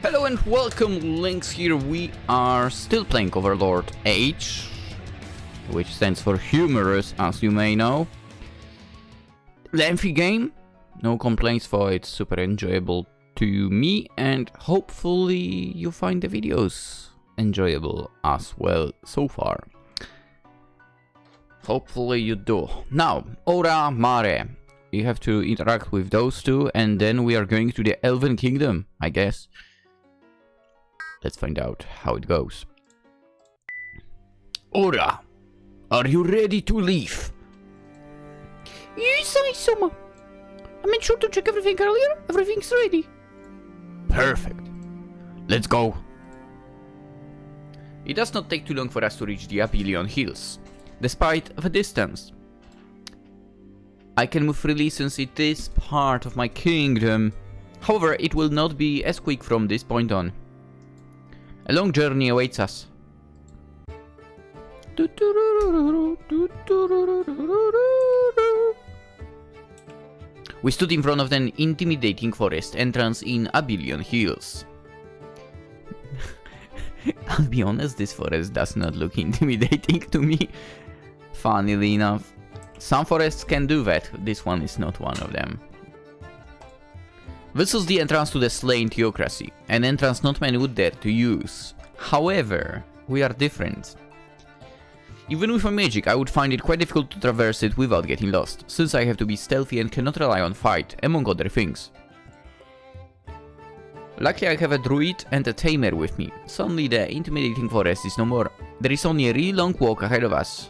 Hello and welcome, Lynx here. We are still playing Overlord H, which stands for humorous, as you may know. Lengthy game, no complaints for it, super enjoyable to me, and hopefully you find the videos enjoyable as well so far. Hopefully you do. Now, Ora Mare. You have to interact with those two, and then we are going to the Elven Kingdom, I guess. Let's find out how it goes. Ora, are you ready to leave? Yes, I Soma. I made sure to check everything earlier. Everything's ready. Perfect. Let's go. It does not take too long for us to reach the Apelion Hills, despite the distance. I can move freely since it is part of my kingdom. However, it will not be as quick from this point on. A long journey awaits us. We stood in front of an intimidating forest entrance in Apelion Hills. I'll be honest, this forest does not look intimidating to me. Funnily enough. Some forests can do that, this one is not one of them. This was the entrance to the Slain Theocracy, an entrance not many would dare to use. However, we are different. Even with my magic, I would find it quite difficult to traverse it without getting lost, since I have to be stealthy and cannot rely on fight, among other things. Luckily I have a druid and a tamer with me, suddenly the intimidating forest is no more. There is only a really long walk ahead of us.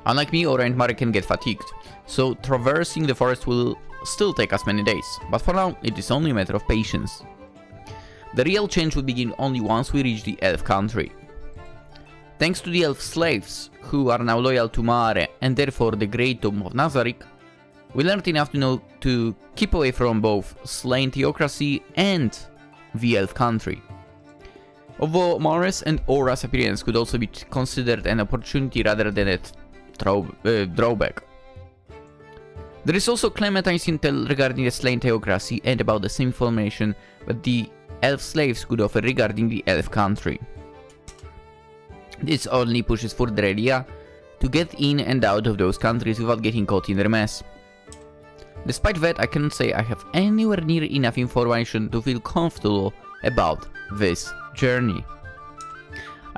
Unlike me, Ora and Mare can get fatigued, so traversing the forest will still take us many days, but for now it is only a matter of patience. The real change will begin only once we reach the elf country. Thanks to the elf slaves, who are now loyal to Mare and therefore the great Dome of Nazarick, we learned enough to know to keep away from both Slain Theocracy and the elf country. Although Mare's and Ora's appearance could also be considered an opportunity rather than a drawback. There is also Clementine's intel regarding the Slain Theocracy and about the same information that the elf slaves could offer regarding the elf country. This only pushes further the idea to get in and out of those countries without getting caught in their mess. Despite that, I cannot say I have anywhere near enough information to feel comfortable about this journey.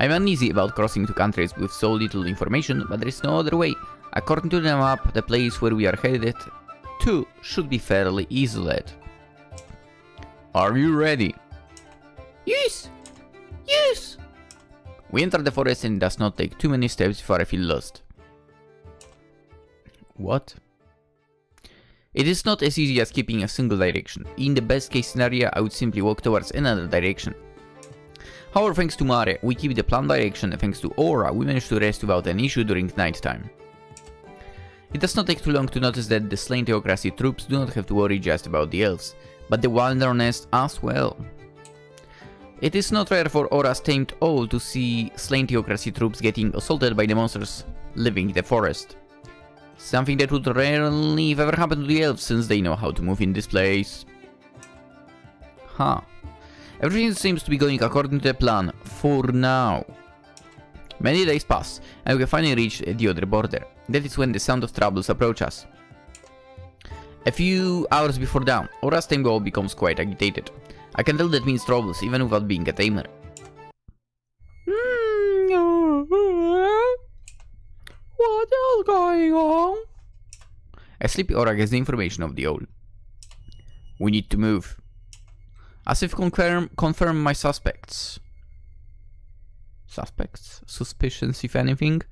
I'm uneasy about crossing two countries with so little information, but there is no other way. According to the map, the place where we are headed to should be fairly easy led. Are you ready? Yes! Yes! We enter the forest and it does not take too many steps before I feel lost. What? It is not as easy as keeping a single direction. In the best case scenario, I would simply walk towards another direction. However, thanks to Mare, we keep the planned direction, and thanks to Ora, we manage to rest without an issue during night time. It does not take too long to notice that the Slain Theocracy troops do not have to worry just about the elves, but the wilderness as well. It is not rare for Ora's tamed owl to see Slain Theocracy troops getting assaulted by the monsters living in the forest. Something that would rarely if ever happen to the elves, since they know how to move in this place. Huh. Everything seems to be going according to the plan, for now. Many days pass, and we finally reach the other border. That is when the sound of troubles approach us. A few hours before dawn, Ora's tame owl becomes quite agitated. I can tell that means troubles, even without being a tamer. What else going on? A sleepy Ora gets the information of the owl. We need to move. As if confirm my suspects. Suspicions, if anything.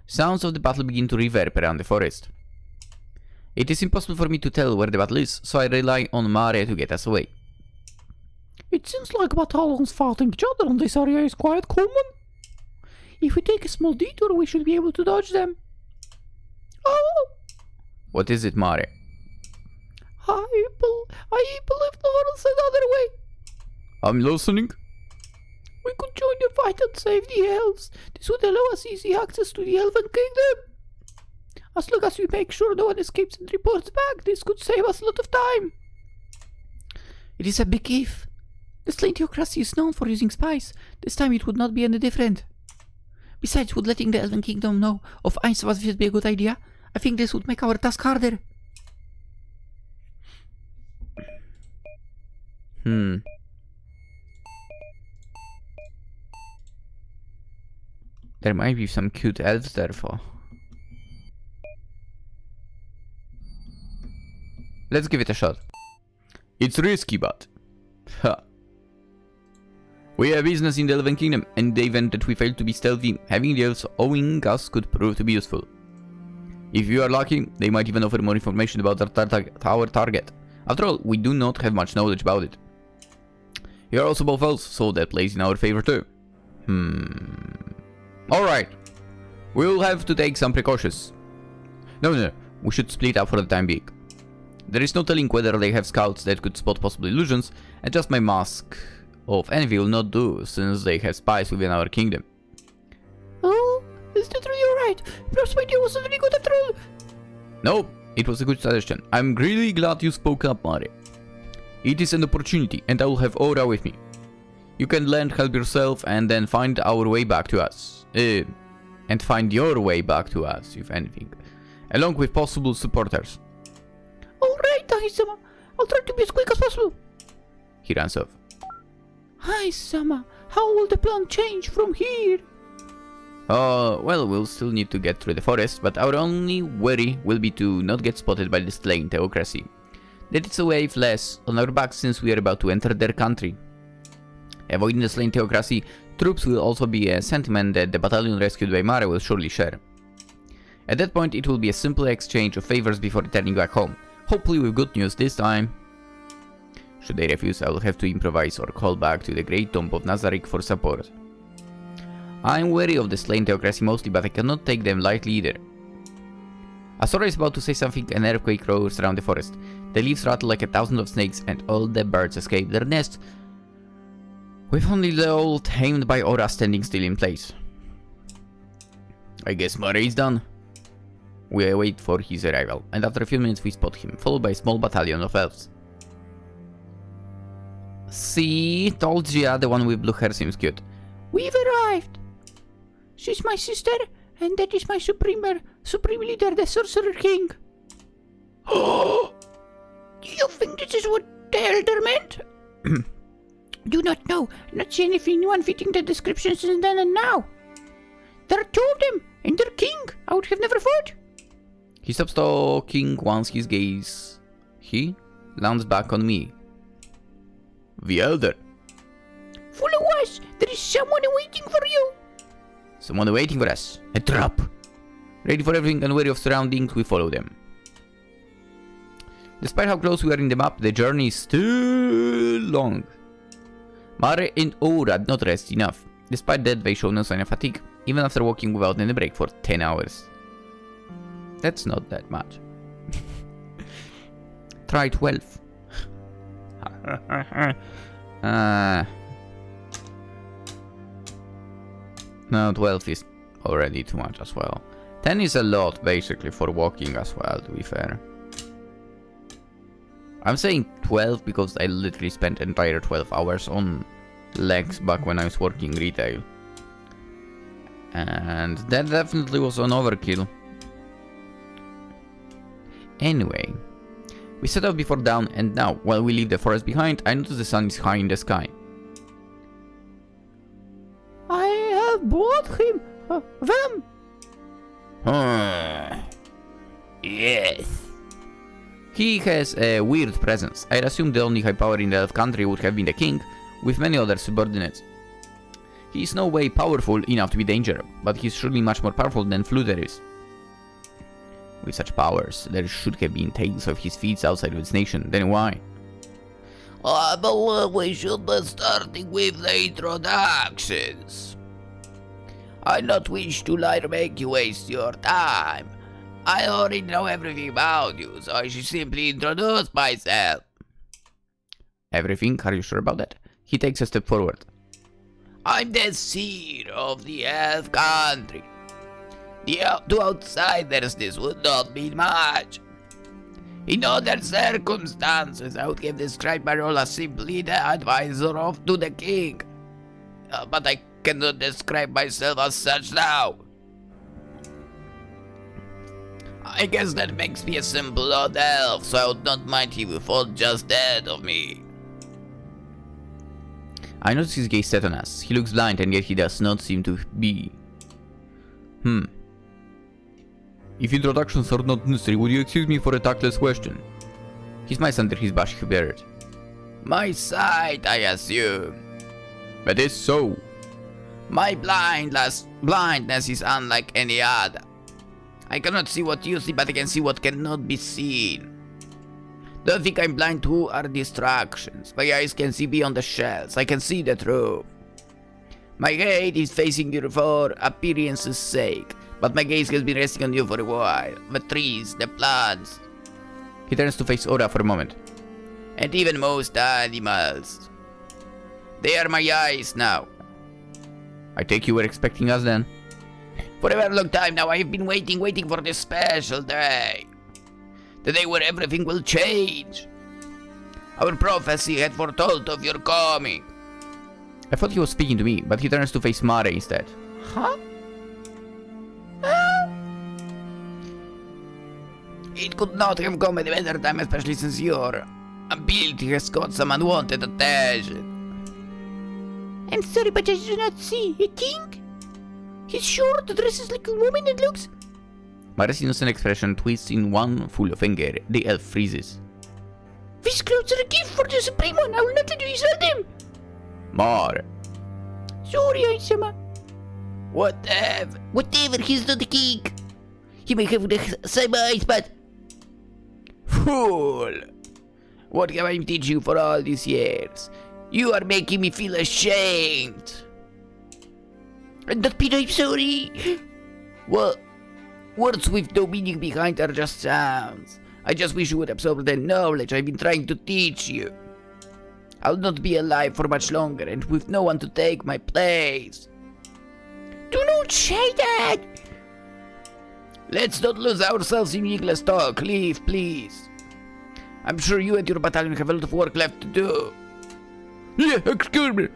Sounds of the battle begin to reverberate around the forest. It is impossible for me to tell where the battle is, so I rely on Mare to get us away. It seems like battalions fighting each other in this area is quite common. If we take a small detour, we should be able to dodge them. Oh! What is it, Mare? I believe there is another way. I'm listening. We could join the fight and save the elves. This would allow us easy access to the Elven Kingdom. As long as we make sure no one escapes and reports back, this could save us a lot of time. It is a big if. The Slain Theocracy is known for using spies. This time it would not be any different. Besides, would letting the Elven Kingdom know of Einstein visit be a good idea? I think this would make our task harder. There might be some cute elves therefore. Let's give it a shot. It's risky, but... Ha. We have business in the Elven Kingdom, and in the event that we fail to be stealthy, having the elves owing us could prove to be useful. If you are lucky, they might even offer more information about our target. After all, we do not have much knowledge about it. You are also both elves, so that plays in our favor too. Alright. We'll have to take some precautions. No, we should split up for the time being. There is no telling whether they have scouts that could spot possible illusions, and just my mask of envy will not do, since they have spies within our kingdom. Oh, is that really right? Perhaps my idea wasn't really good after all. No, it was a good suggestion. I'm really glad you spoke up, Mari. It is an opportunity, and I will have Aura with me. You can lend help yourself and then find our way back to us. And find your way back to us, if anything. Along with possible supporters. Alright, Aizama. I'll try to be as quick as possible. He runs off. Hi, Sama. How will the plan change from here? Well, we'll still need to get through the forest, but our only worry will be to not get spotted by the Slain Theocracy. That it's a wave less on our backs since we are about to enter their country. Avoiding the Slain Theocracy, troops will also be a sentiment that the battalion rescued by Mare will surely share. At that point, it will be a simple exchange of favors before returning back home, hopefully with good news this time. Should they refuse, I will have to improvise or call back to the Great Tomb of Nazarick for support. I'm wary of the Slain Theocracy mostly, but I cannot take them lightly either. Asora is about to say something, an earthquake roars around the forest. The leaves rattle like 1,000 of snakes, and all the birds escape their nests, with only the old tamed by Aura standing still in place. I guess Murray is done. We wait for his arrival, and after a few minutes we spot him, followed by a small battalion of elves. See, told ya, the one with blue hair seems cute. We've arrived. She's my sister, and that is my supreme leader, the Sorcerer King. Do you think this is what the Elder meant? Do not know, not see anyone fitting the description since then and now. There are two of them, and their king, I would have never thought. He stops talking once his gaze. He lands back on me. The Elder. Follow us, there is someone waiting for you. Someone waiting for us. A trap. Ready for everything and wary of surroundings, we follow them. Despite how close we are in the map, the journey is still long. Mare and Aura did not rest enough. Despite that, they show no sign of fatigue, even after walking without any break for 10 hours. That's not that much. Try 12. No, 12 is already too much as well. 10 is a lot, basically, for walking as well, to be fair. I'm saying 12 because I literally spent entire 12 hours on legs back when I was working retail. And that definitely was an overkill. Anyway, we set off before dawn, and now, while we leave the forest behind, I notice the sun is high in the sky. I have bought him, them. Yes. He has a weird presence. I'd assume the only high power in the elf country would have been the king, with many other subordinates. He is no way powerful enough to be dangerous, but he's surely much more powerful than Fluter is. With such powers, there should have been tales of his feats outside of his nation, then why? I believe we should be starting with the introductions. I not wish to make you waste your time. I already know everything about you, so I should simply introduce myself. Everything? Are you sure about that? He takes a step forward. I'm the seer of the elf country. To outsiders, this would not mean much. In other circumstances, I would have described my role as simply the advisor to the king. But I cannot describe myself as such now. I guess that makes me a simple old elf, so I would not mind if you fall just dead of me. I notice his gaze set on us. He looks blind and yet he does not seem to be. If introductions are not necessary, would you excuse me for a tactless question? He smiles under his bushy beard. My sight, I assume. That is so. My blindness is unlike any other. I cannot see what you see, but I can see what cannot be seen. Don't think I'm blind to our distractions. My eyes can see beyond the shells. I can see the truth. My head is facing you for appearance's sake, but my gaze has been resting on you for a while. The trees, the plants. He turns to face Ora for a moment. And even most animals. They are my eyes now. I take you were expecting us then? For a very long time now, I have been waiting for this special day. The day where everything will change. Our prophecy had foretold of your coming. I thought he was speaking to me, but he turns to face Mare instead. Huh? It could not have come at a better time, especially since your ability has got some unwanted attention. I'm sorry, but I do not see a king. He's short, dresses like a woman, and looks... Mare's innocent expression twists in one full of anger. The elf freezes. These clothes are a gift for the Supreme One. I will not let you sell them. Mare. Sorry, Aisama. Whatever, he's not the king. He may have the same eyes, but... Fool! What have I teach you for all these years? You are making me feel ashamed. And that Peter, I'm sorry. Well, words with no meaning behind are just sounds. I just wish you would absorb the knowledge I've been trying to teach you. I'll not be alive for much longer, and with no one to take my place. Do not say that! Let's not lose ourselves in needless talk. Leave, please. I'm sure you and your battalion have a lot of work left to do. Yeah, excuse me.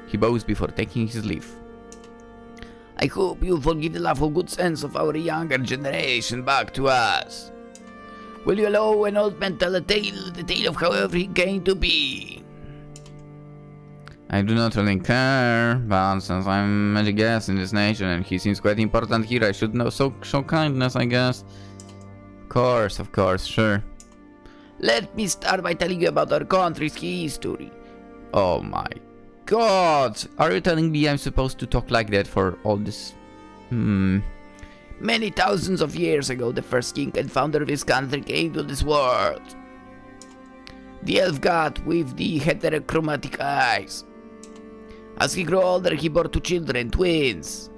He bows before taking his leave. I hope you'll forgive the lawful good sense of our younger generation back to us. Will you allow an old man tell the tale of how everything came to be? I do not really care, but since I'm a guest in this nation and he seems quite important here, I should know show kindness, I guess. Of course, sure. Let me start by telling you about our country's history. Oh my god! Are you telling me I'm supposed to talk like that for all this? Many thousands of years ago, the first king and founder of this country came to this world. The elf god with the heterochromatic eyes. As he grew older, he bore 2 children, twins.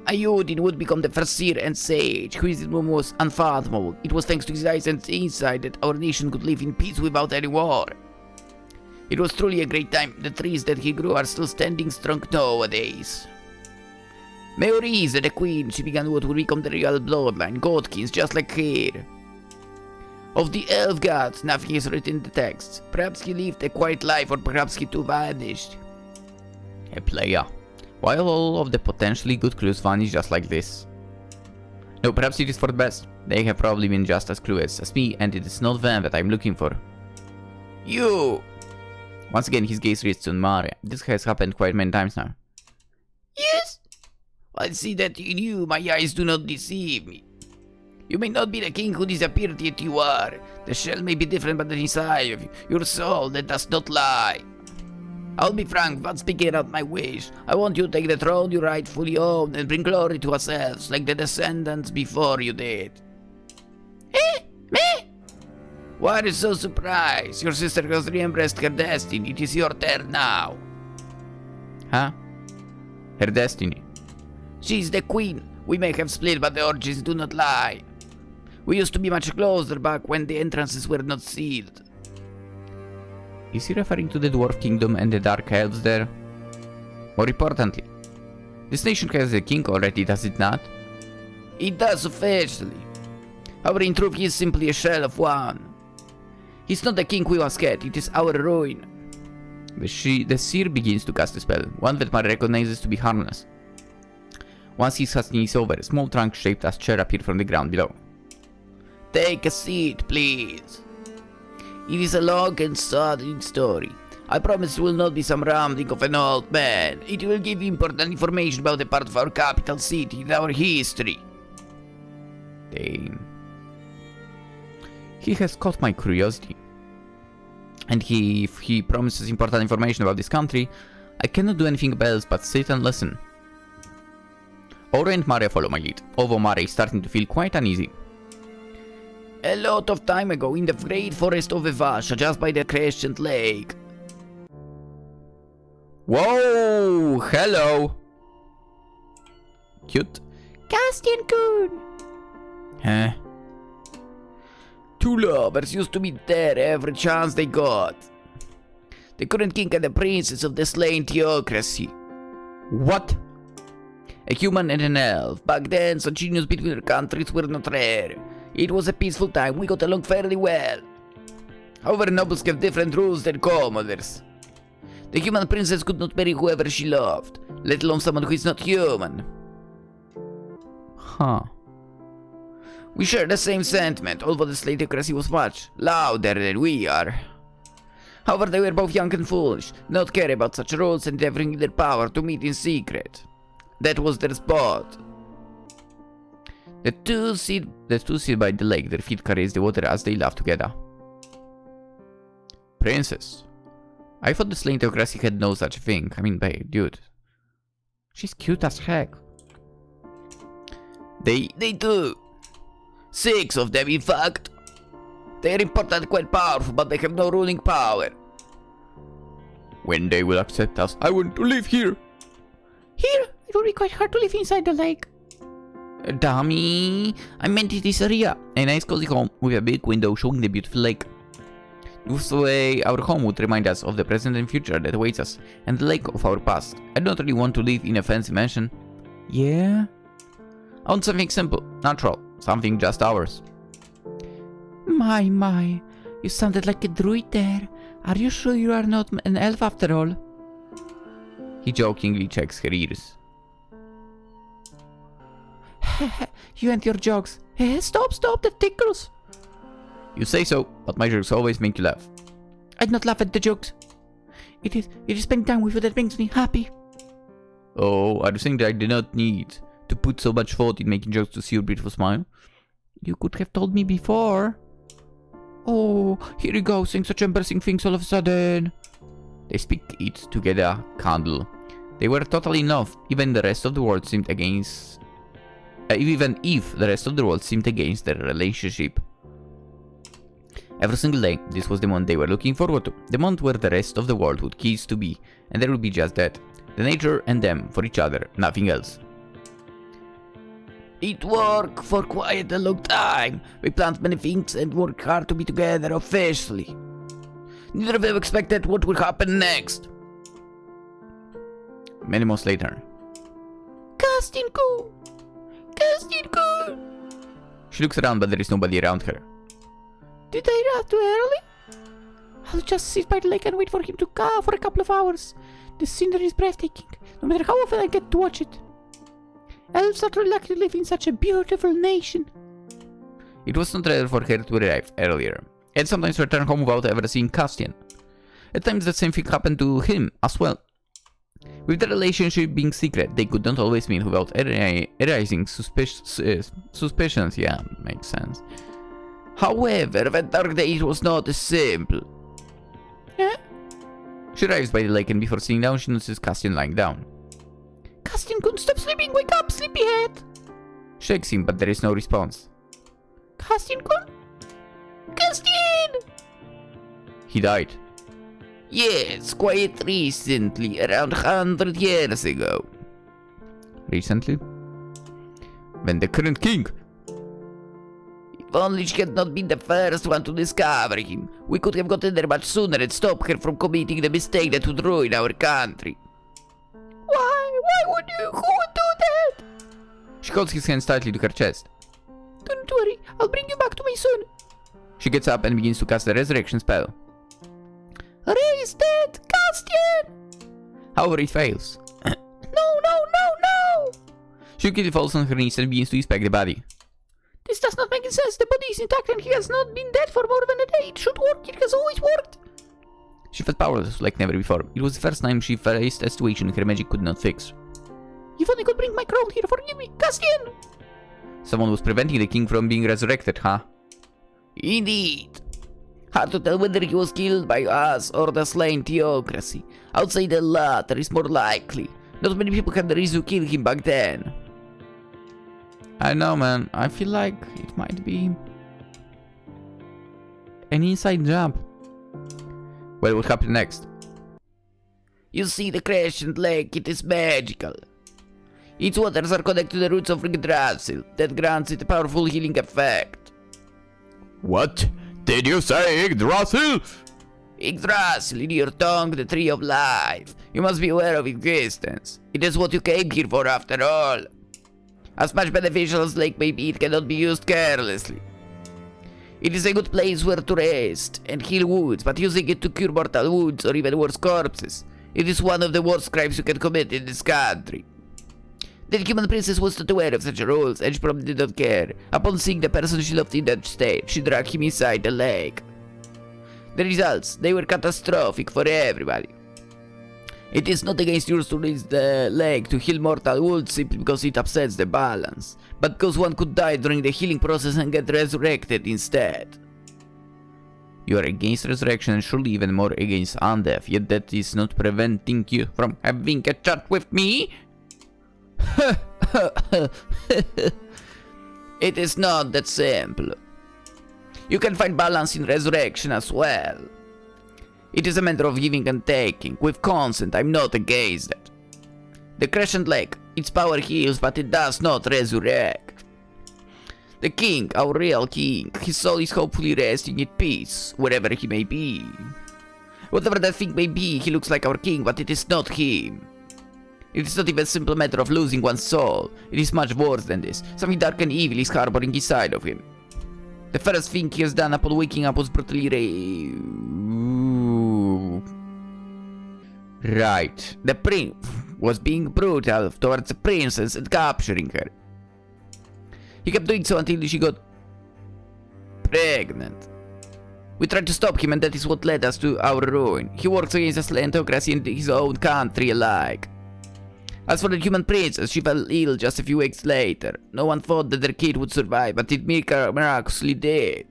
Ayudin would become the first seer and sage, whose wisdom was unfathomable. It was thanks to his eyes and insight that our nation could live in peace without any war. It was truly a great time. The trees that he grew are still standing strong nowadays. Meorize, the queen, she began what would become the real bloodline, godkins, just like her. Of the elf gods, nothing is written in the texts. Perhaps he lived a quiet life, or perhaps he too vanished. A player. Why all of the potentially good clues vanish just like this? No, perhaps it is for the best. They have probably been just as clueless as me, and it is not them that I'm looking for. You! Once again, his gaze rests on Maria. This has happened quite many times now. Yes? I see that in you, my eyes do not deceive me. You may not be the king who disappeared, yet you are. The shell may be different, but inside of you, your soul that does not lie. I'll be frank, without speaking out my wish. I want you to take the throne you rightfully own and bring glory to ourselves, like the descendants before you did. Me? Why are you so surprised? Your sister has re-embraced her destiny. It is your turn now. Huh? Her destiny. She's the queen. We may have split, but the origins do not lie. We used to be much closer back when the entrances were not sealed. Is he referring to the Dwarf Kingdom and the Dark Elves there? More importantly, this nation has a king already, does it not? It does officially. However, in truth, he is simply a shell of one. He's not the king we once had, it is our ruin. The seer begins to cast a spell, one that Mare recognizes to be harmless. Once his casting is over, a small trunk shaped as chair appeared from the ground below. Take a seat, please. It is a long and saddening story. I promise it will not be some rambling of an old man. It will give you important information about a part of our capital city and our history. Damn. He has caught my curiosity. And if he promises important information about this country, I cannot do anything else but sit and listen. Oro and Mare follow my lead, although Mare is starting to feel quite uneasy. A lot of time ago in the great forest of Evasha, just by the Crescent Lake. Whoa! Hello! Cute. Castian-kun! Huh? Two lovers used to meet there every chance they got. The current king and the princess of the slain theocracy. What? A human and an elf. Back then, such unions between our countries were not rare. It was a peaceful time, we got along fairly well. However, nobles have different rules than commoners. The human princess could not marry whoever she loved, let alone someone who is not human. Huh. We share the same sentiment, although the slain theocracy was much louder than we are. However, they were both young and foolish, not care about such rules and endeavoring in their power to meet in secret. That was their spot. The two sit by the lake, their feet caress the water as they laugh together. Princess. I thought the slain theocracy had no such thing. I mean, babe, dude. She's cute as heck. They do. 6 of them, in fact. They are important and quite powerful, but they have no ruling power. When they will accept us, I want to live here. Here, it will be quite hard to live inside the lake. Dummy. I meant in this area. A nice cozy home with a big window showing the beautiful lake. This way, our home would remind us of the present and future that awaits us, and the lake of our past. I don't really want to live in a fancy mansion. Yeah? I want something simple, natural, something just ours. My, you sounded like a druid there. Are you sure you are not an elf after all? He jokingly checks her ears. You and your jokes. Stop, that tickles. You say so, but my jokes always make you laugh. I'd not laugh at the jokes. It is spending time with you that makes me happy. Oh, are you saying that I did not need to put so much thought in making jokes to see your beautiful smile? You could have told me before. Oh, here you go, saying such embarrassing things all of a sudden. They speak it together, candle. They were totally in love, even if the rest of the world seemed against their relationship. Every single day, this was the month they were looking forward to. The month where the rest of the world would cease to be, and there would be just that. The nature and them for each other, nothing else. It worked for quite a long time. We planned many things and worked hard to be together officially. Neither of them expected what would happen next. Many months later. Castian-kun! She looks around, but there is nobody around her. Did I arrive too early? I'll just sit by the lake and wait for him to come for a couple of hours. The scenery is breathtaking, no matter how often I get to watch it. Elves are truly lucky to live in such a beautiful nation. It was not rare for her to arrive earlier, and sometimes return home without ever seeing Castian. At times the same thing happened to him as well. With the relationship being secret, they could not always meet without arising suspicions. Yeah, makes sense. However, that dark day was not as simple. Eh? She arrives by the lake, and before sitting down, she notices Castian lying down. Castian-kun, stop sleeping! Wake up, sleepyhead! Shakes him, but there is no response. Castian-kun? Castian! He died. Yes, quite recently, around 100 years ago. Recently? When the current king? If only she had not been the first one to discover him, we could have gotten there much sooner and stopped her from committing the mistake that would ruin our country. Why? Why would you? Who would do that? She holds his hands tightly to her chest. Don't worry, I'll bring you back to my son. She gets up and begins to cast the resurrection spell. Ray is dead! Castian! However, it fails. No! She quickly falls on her knees and begins to inspect the body. This does not make sense. The body is intact and he has not been dead for more than a day. It should work. It has always worked. She felt powerless like never before. It was the first time she faced a situation her magic could not fix. If only could bring my crown here. Forgive me. Castian! Someone was preventing the king from being resurrected, huh? Indeed. Hard to tell whether he was killed by us or the slain theocracy. I would say the latter is more likely. Not many people had the reason to kill him back then. I know, man. I feel like it might be an inside job. Well, what happened next? You see the crescent lake, it is magical. Its waters are connected to the roots of Yggdrasil. That grants it a powerful healing effect. What? Did you say Yggdrasil? Yggdrasil, in your tongue, the tree of life. You must be aware of its existence. It is what you came here for after all. As much beneficial as lake may be, it cannot be used carelessly. It is a good place where to rest and heal wounds, but using it to cure mortal wounds or even worse corpses, it is one of the worst crimes you can commit in this country. The human princess was not aware of such rules, and she probably did not care. Upon seeing the person she loved in that state, she dragged him inside the lake. The results, they were catastrophic for everybody. It is not against rules to use the lake to heal mortal wounds simply because it upsets the balance, but because one could die during the healing process and get resurrected instead. You are against resurrection and surely even more against undeath, yet that is not preventing you from having a chat with me? It is not that simple. You can find balance in resurrection as well. It is a matter of giving and taking. With consent, I'm not against it. The Crescent Lake, its power heals, but it does not resurrect. The king, our real king, his soul is hopefully resting in peace, wherever he may be. Whatever that thing may be, he looks like our king, but it is not him. It is not even a simple matter of losing one's soul. It is much worse than this. Something dark and evil is harboring inside of him. The first thing he has done upon waking up was brutally Right. The prince was being brutal towards the princess and capturing her. He kept doing so until she got pregnant. We tried to stop him, and that is what led us to our ruin. He works against the slain theocracy and his own country alike. As for the human princess, she fell ill just a few weeks later. No one thought that their kid would survive, but it miraculously did.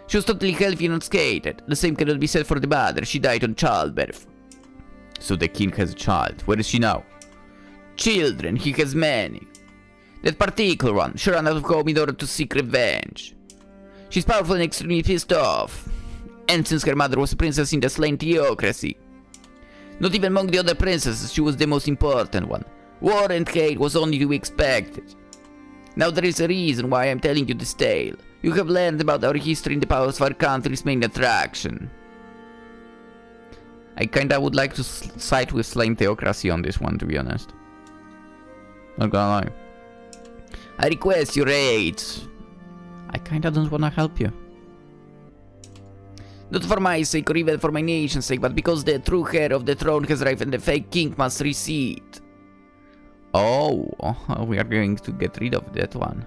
She was totally healthy and unscathed. The same cannot be said for the mother. She died on childbirth. So the king has a child. Where is she now? Children, he has many. That particular one, she ran out of home in order to seek revenge. She's powerful and extremely pissed off. And since her mother was a princess in the slain theocracy, not even among the other princesses, she was the most important one. War and hate was only to be expected. Now there is a reason why I'm telling you this tale. You have learned about our history and the powers of our country's main attraction. I kinda would like to side with slain theocracy on this one, to be honest. Not gonna lie. I request your aid. I kinda don't wanna help you. Not for my sake or even for my nation's sake, but because the true heir of the throne has arrived and the fake king must recede. Oh, we are going to get rid of that one.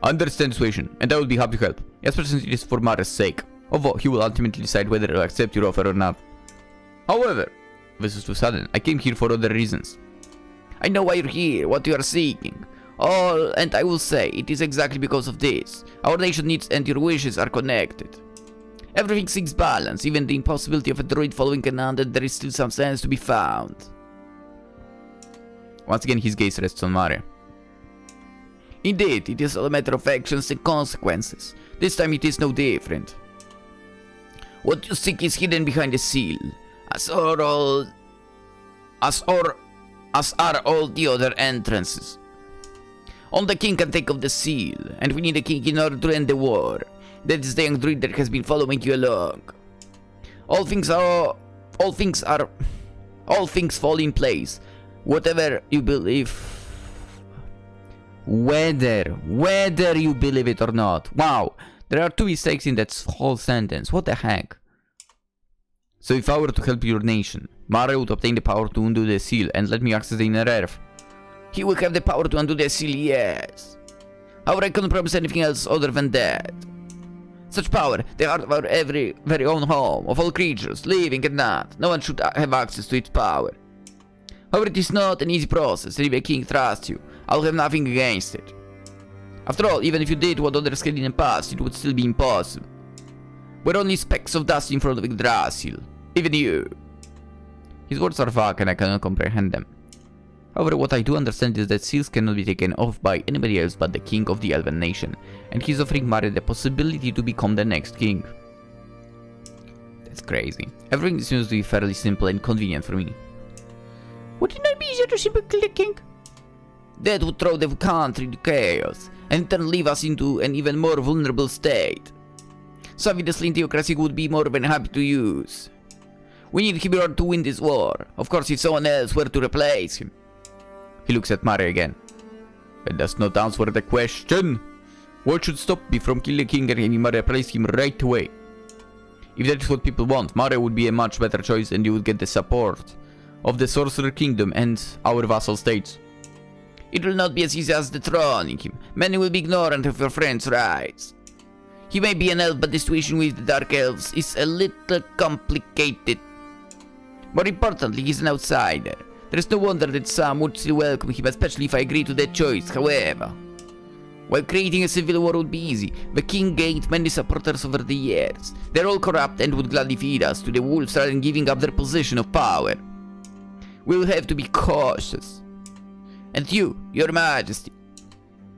Understand the situation, and I will be happy to help, especially it is for Mara's sake, although he will ultimately decide whether to accept your offer or not. However, this is too sudden. I came here for other reasons. I know why you're here, what you are seeking. All, and I will say, it is exactly because of this. Our nation needs and your wishes are connected. Everything seeks balance, even the impossibility of a druid following an undead, there is still some sense to be found. Once again, his gaze rests on Mare. Indeed, it is all a matter of actions and consequences. This time it is no different. What you seek is hidden behind the seal, as are all the other entrances. Only the king can take off the seal, and we need a king in order to end the war. That is the young druid that has been following you along. All things fall in place. Whatever you believe Whether you believe it or not. Wow, there are 2 mistakes in that whole sentence. What the heck? So if I were to help your nation, Mare would obtain the power to undo the seal and let me access the inner earth. He will have the power to undo the seal, yes. However, I couldn't promise anything else other than that. Such power, the heart of our very own home, of all creatures, living and not. No one should have access to its power. However, it is not an easy process, and if a king trusts you, I'll have nothing against it. After all, even if you did what others did in the past, it would still be impossible. We're only specks of dust in front of Yggdrasil. Even you. His words are vague and I cannot comprehend them. However, what I do understand is that seals cannot be taken off by anybody else but the king of the Elven nation, and he's offering Mare the possibility to become the next king. That's crazy. Everything seems to be fairly simple and convenient for me. Would it not be easier to simply kill the king? That would throw the country into chaos, and then leave us into an even more vulnerable state. So obviously Yggdrasil would be more than happy to use. We need him to win this war. Of course, if someone else were to replace him. He looks at Mare again. That does not answer the question. What should stop me from killing the king and Mare replace him right away? If that is what people want, Mare would be a much better choice and you would get the support of the Sorcerer Kingdom and our vassal states. It will not be as easy as dethroning him. Many will be ignorant of your friend's rights. He may be an elf, but the situation with the Dark Elves is a little complicated. More importantly, he's an outsider. There is no wonder that some would still welcome him, especially if I agree to that choice, however. While creating a civil war would be easy, the king gained many supporters over the years. They're all corrupt and would gladly feed us to the wolves rather than giving up their position of power. We'll have to be cautious. And you, your majesty.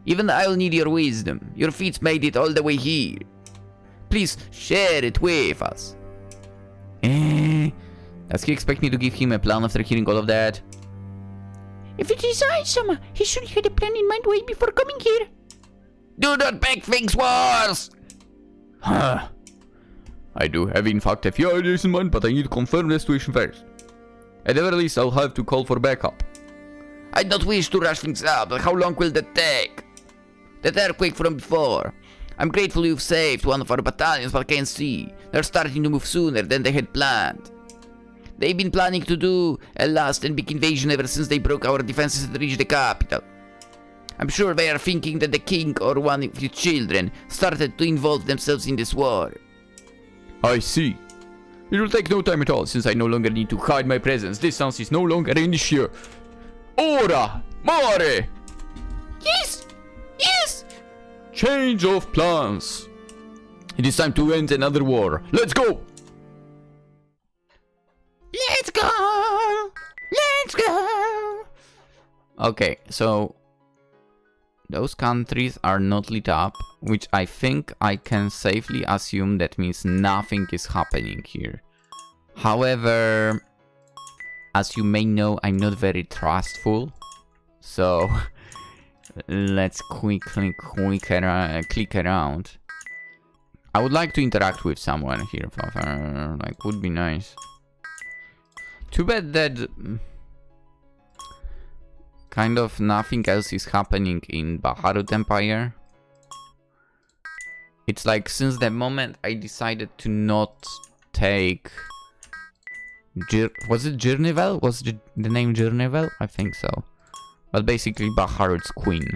Even I'll need your wisdom. Your feats made it all the way here. Please share it with us. Does he expect me to give him a plan after hearing all of that? If it is awesome, he should have had a plan in mind way before coming here. Do not make things worse! Huh. I do have in fact a few ideas in mind, but I need to confirm the situation first. At the very least, I'll have to call for backup. I don't wish to rush things up, but how long will that take? That earthquake from before. I'm grateful you've saved one of our battalions, but I can see they're starting to move sooner than they had planned. They've been planning to do a last and big invasion ever since they broke our defenses and reached the capital. I'm sure they are thinking that the king or one of his children started to involve themselves in this war. I see. It will take no time at all, since I no longer need to hide my presence. Distance is no longer an issue. Ora! Mare! Yes! Yes! Change of plans. It is time to end another war. Let's go! Let's go! Let's go! Okay, so those countries are not lit up, which I think I can safely assume that means nothing is happening here. However, as you may know, I'm not very trustful, so let's quickly click around. I would like to interact with someone here, like would be nice. Too bad that kind of nothing else is happening in Baharut Empire. It's like since the moment I decided to not take... was it Jirnivel? Was the name Jirnivel? I think so. But basically Baharut's queen.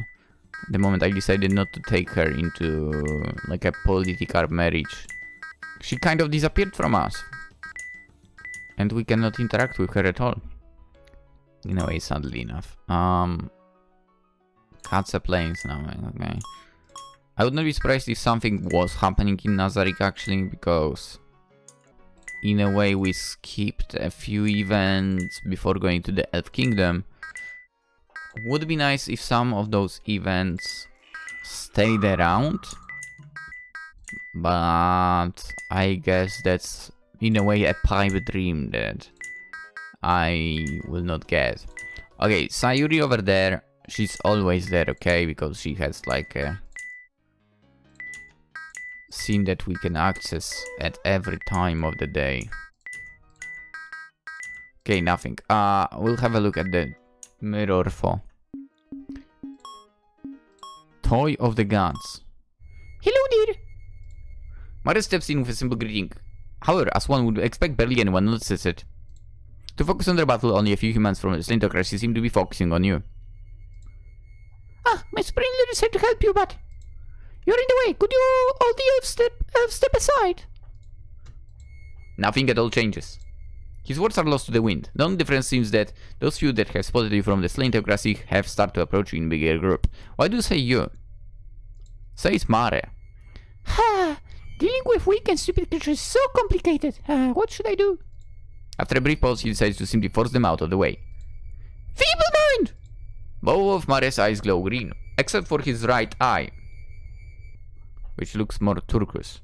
The moment I decided not to take her into like a political marriage, she kind of disappeared from us. And we cannot interact with her at all. In a way, sadly enough. Cats are planes now, okay. I would not be surprised if something was happening in Nazarick actually, because in a way we skipped a few events before going to the Elf Kingdom. Would be nice if some of those events stayed around, but I guess that's in a way a pipe dream that I will not get. Okay, Sayuri over there, she's always there, okay, because she has like a scene that we can access at every time of the day. Okay, nothing. We'll have a look at the mirror for. Toy of the gods. Hello there. Mare steps in with a simple greeting. However, as one would expect, barely anyone notices it. To focus on their battle, only a few humans from the Slintocracy seem to be focusing on you. Ah, my supreme leader is here to help you, but you're in the way. Could you all the elves step aside? Nothing at all changes. His words are lost to the wind. The only difference seems that those few that have spotted you from the Slintocracy have started to approach you in a bigger group. Why do you say you? Say it's Mare. Ha! Dealing with weak and stupid creatures is so complicated. What should I do? After a brief pause, he decides to simply force them out of the way. Feeble mind! Both of Mare's eyes glow green, except for his right eye, which looks more turquoise.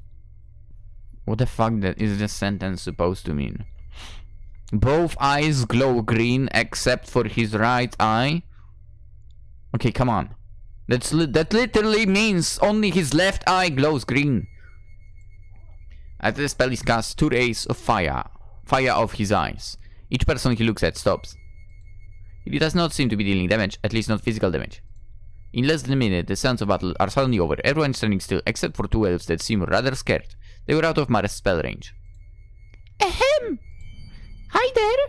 What the fuck is this sentence supposed to mean? Both eyes glow green except for his right eye? Okay, come on. That literally means only his left eye glows green. As the spell is cast, 2 rays of fire off his eyes. Each person he looks at stops. He does not seem to be dealing damage, at least not physical damage. In less than a minute, the sounds of battle are suddenly over. Everyone is standing still, except for 2 elves that seem rather scared. They were out of Mare's spell range. Ahem! Hi there!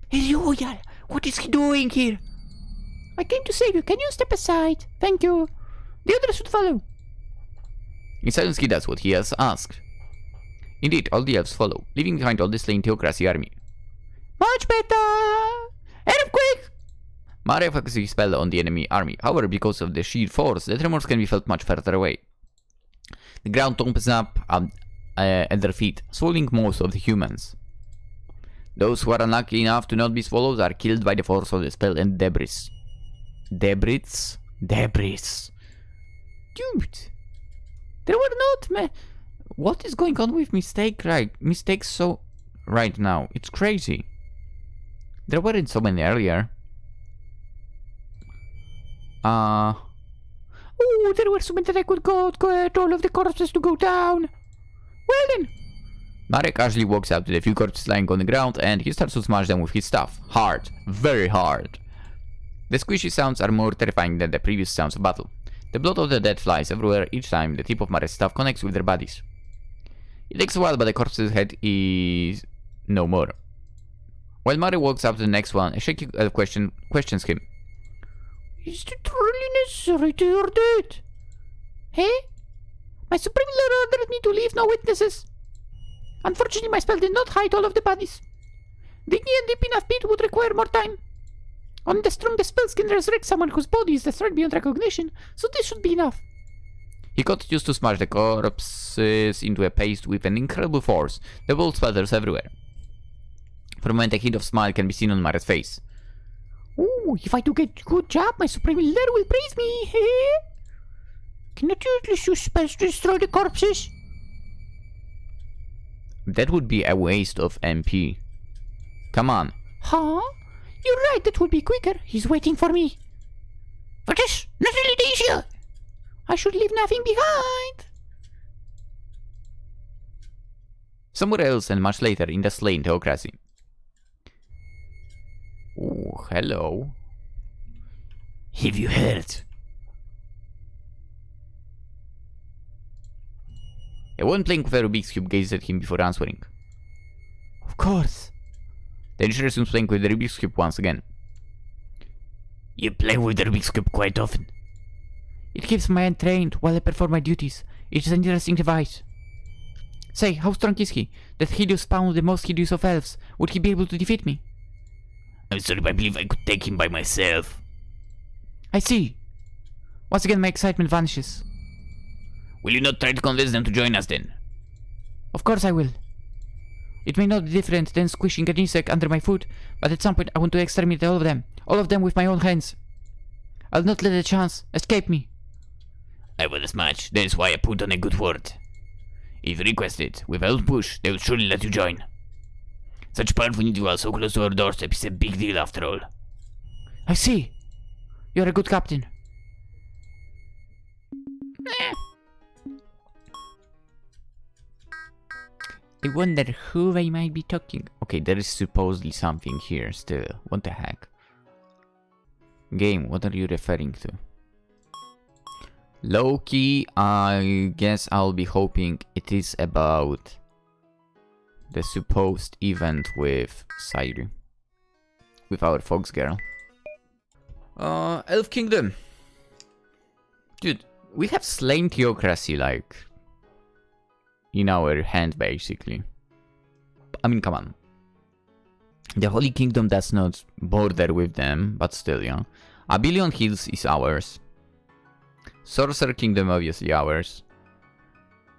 Hey, Royal! What is he doing here? I came to save you. Can you step aside? Thank you. The others should follow. In silence, he does what he has asked. Indeed, all the elves follow, leaving behind all the slain Theocracy army. Much better! Earthquake! Mare focuses his spell on the enemy army. However, because of the sheer force, the tremors can be felt much further away. The ground opens up at their feet, swallowing most of the humans. Those who are unlucky enough to not be swallowed are killed by the force of the spell and debris. Debris? Dude! There were not What is going on with mistakes so right now? It's crazy. There weren't so many earlier. Oh, there were so many that I could get all of the corpses to go down. Well then. Mare casually walks up to the few corpses lying on the ground and he starts to smash them with his staff. Hard. Very hard. The squishy sounds are more terrifying than the previous sounds of battle. The blood of the dead flies everywhere each time the tip of Mare's staff connects with their bodies. It takes a while, but the corpse's head is no more. While Mare walks up to the next one, a shaky questions him. Is it really necessary to your death? Hey? My supreme lord ordered me to leave no witnesses. Unfortunately, my spell did not hide all of the bodies. Digging a deep enough pit would require more time. Only the strongest spells can resurrect someone whose body is destroyed beyond recognition, so this should be enough. He continues to smash the corpses into a paste with an incredible force. The blood splatters everywhere. For a moment, a hint of smile can be seen on Mare's face. Ooh, if I do a good job, my supreme leader will praise me. Cannot you at least use spells to destroy the corpses? That would be a waste of MP. Come on. Huh? You're right, that would be quicker. He's waiting for me. For this, not really the issue. I should leave nothing behind. Somewhere else and much later in the slain Theocracy. Oh, hello. Have you heard? A woman playing with a Rubik's Cube gazes at him before answering. Of course. The engineer resumes playing with the Rubik's Cube once again. You play with the Rubik's Cube quite often. It keeps my mind trained while I perform my duties. It is an interesting device. Say, how strong is he? That hideous spawn, the most hideous of elves. Would he be able to defeat me? I'm sorry, but I believe I could take him by myself. I see. Once again, my excitement vanishes. Will you not try to convince them to join us then? Of course I will. It may not be different than squishing an insect under my foot, but at some point I want to exterminate all of them with my own hands. I'll not let a chance escape me. I will as much. That is why I put on a good word. If requested, without push, they will surely let you join. Such powerful individuals so close to our doorstep is a big deal after all. I see. You're a good captain. I wonder who they might be talking. Okay, there is supposedly something here still. What the heck? Game, what are you referring to? Low-key, I guess I'll be hoping it is about the supposed event with Sayuri. With our Fox girl. Elf Kingdom. Dude, we have slain Theocracy, like, in our hand, basically. I mean, come on. The Holy Kingdom does not border with them, but still, yeah. Abillion Hills is ours. Sorcerer Kingdom, obviously ours.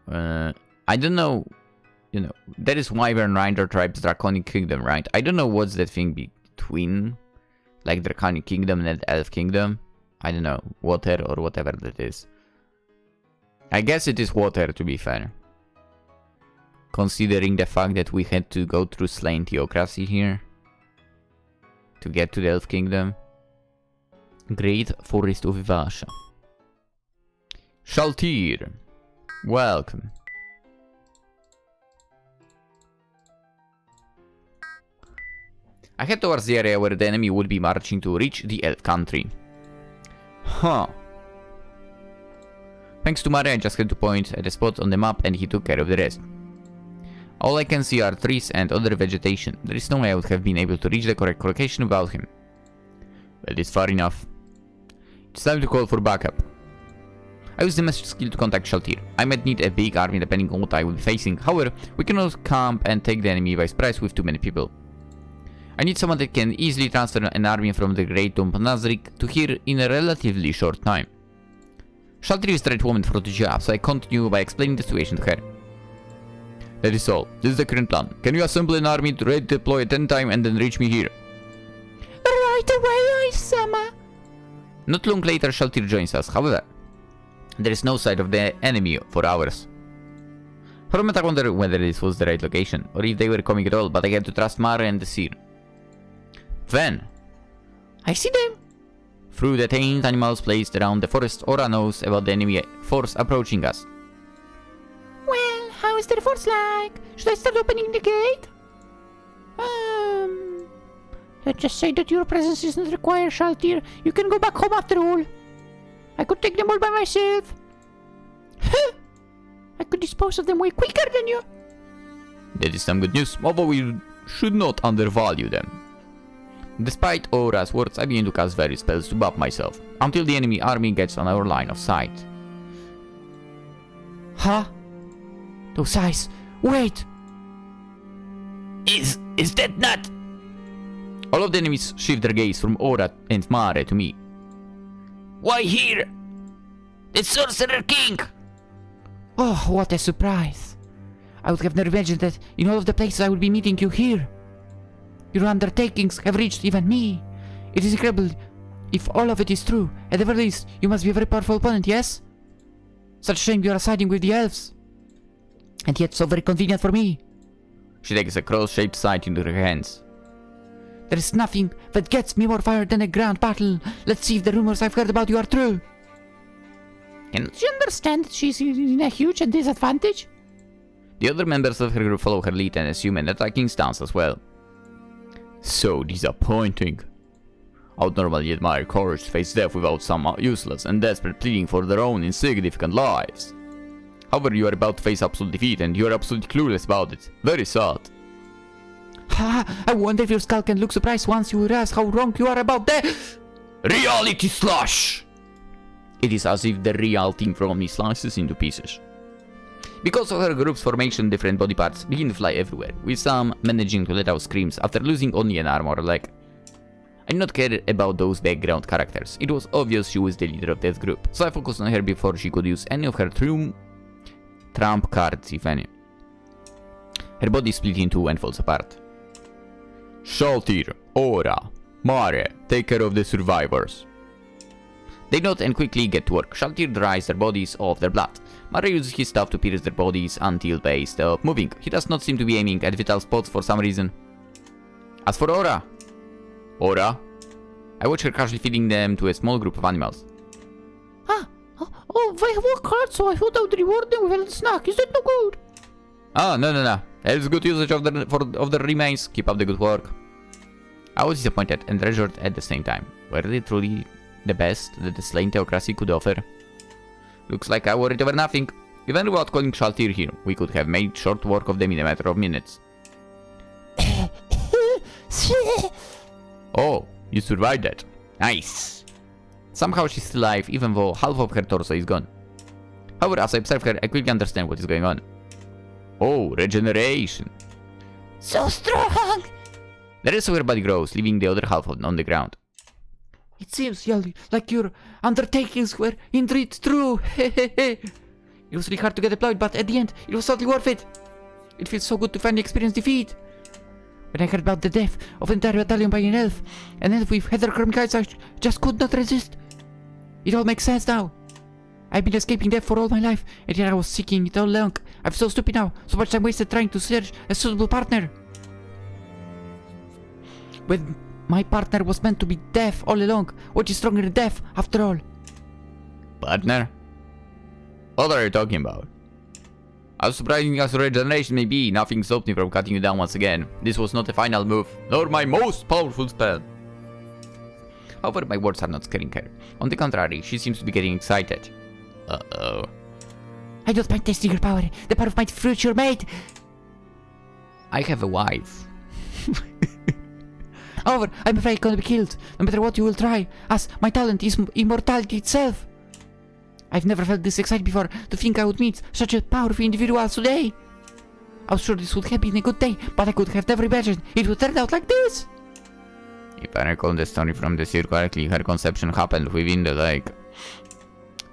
I don't know, you know, there is Wyvern Rider Tribes Draconic Kingdom, right? I don't know what's that thing between, like, Draconic Kingdom and Elf Kingdom. I don't know, water or whatever that is. I guess it is water, to be fair. Considering the fact that we had to go through slain Theocracy here. To get to the Elf Kingdom. Great Forest of Vasha. Shaltir, welcome. I head towards the area where the enemy would be marching to reach the Elf country. Huh. Thanks to Mare, I just had to point at a spot on the map and he took care of the rest. All I can see are trees and other vegetation. There is no way I would have been able to reach the correct location without him. Well, it's far enough. It's time to call for backup. I use the message skill to contact Shaltir. I might need a big army depending on what I will be facing. However, we cannot camp and take the enemy by surprise with too many people. I need someone that can easily transfer an army from the Great Tomb Nazrik to here in a relatively short time. Shaltir is the right woman for the job, so I continue by explaining the situation to her. That is all. This is the current plan. Can you assemble an army to ready deploy at any time and then reach me here? Right away, Isama. Not long later, Shaltir joins us. However, there is no sight of the enemy for hours. For a moment I wonder whether this was the right location, or if they were coming at all, but I had to trust Mara and the Seer. Then, I see them. through the tamed animals placed around the forest, Ora knows about the enemy force approaching us. Well, how is their force like? Should I start opening the gate? Let's just say that your presence is not required, Shaltir. You can go back home after all. I could take them all by myself. I could dispose of them way quicker than you. That is some good news, although we should not undervalue them. Despite Aura's words, I begin to cast various spells to buff myself, until the enemy army gets on our line of sight. Huh? Those eyes. Wait! Is that not... All of the enemies shift their gaze from Aura and Mare to me. Why here? The Sorcerer King! Oh, what a surprise. I would have never imagined that in all of the places I would be meeting you here. Your undertakings have reached even me. It is incredible if all of it is true. At the very least, you must be a very powerful opponent, yes? Such a shame you are siding with the elves. And yet so very convenient for me. She takes a cross-shaped sight into her hands. There is nothing that gets me more fired than a grand battle. Let's see if the rumors I've heard about you are true. Can't you understand that she's in a huge disadvantage? The other members of her group follow her lead and assume an attacking stance as well. So disappointing. I would normally admire courage to face death without some useless and desperate pleading for their own insignificant lives. However, you are about to face absolute defeat and you are absolutely clueless about it. Very sad. Ha! I wonder if your skull can look surprised once you realize how wrong you are about that. Reality slash! It is as if the real team from me slices into pieces. Because of her group's formation, different body parts begin to fly everywhere, with some managing to let out screams after losing only an arm or a leg. I did not care about those background characters. It was obvious she was the leader of that group, so I focused on her before she could use any of her trump cards, if any. Her body split in two and falls apart. Shaltir, Aura, Mare, take care of the survivors. They nod and quickly get to work. Shaltir dries their bodies of their blood. Mare uses his staff to pierce their bodies until they stop moving. He does not seem to be aiming at vital spots for some reason. As for Aura, I watch her casually feeding them to a small group of animals. They have worked hard, so I thought I would reward them with a little snack. Is that no good? Ah, no. That is good usage of the remains. Keep up the good work. I was disappointed and treasured at the same time. Were they truly the best that the slain Theocracy could offer? Looks like I worried over nothing. Even without calling Shaltir here, we could have made short work of them in a matter of minutes. Oh, you survived that. Nice. Somehow she's still alive, even though half of her torso is gone. However, as I observe her, I quickly understand what is going on. Oh, regeneration. So strong! The rest of her body grows, leaving the other half on the ground. It seems, Yali, like your undertakings were indeed true. It was really hard to get deployed, but at the end, it was totally worth it. It feels so good to finally experience defeat. When I heard about the death of an entire battalion by an elf with heterochromic eyes, I just could not resist. It all makes sense now. I've been escaping death for all my life, and yet I was seeking it all along. I'm so stupid now, so much time wasted trying to search a suitable partner. When my partner was meant to be death all along, what is stronger than death, after all? Partner? What are you talking about? As surprising as regeneration may be, nothing stopped me from cutting you down once again. This was not a final move, nor my most powerful spell. However, my words are not scaring her. On the contrary, she seems to be getting excited. Uh-oh. I don't mind testing your power, the power of my future mate. I have a wife. However, I'm afraid I'm gonna be killed, no matter what you will try, as my talent is immortality itself. I've never felt this excited before, to think I would meet such a powerful individual today. I was sure this would have been a good day, but I could have never imagined it would turn out like this. If I recall the story from the seer correctly, her conception happened within the lake.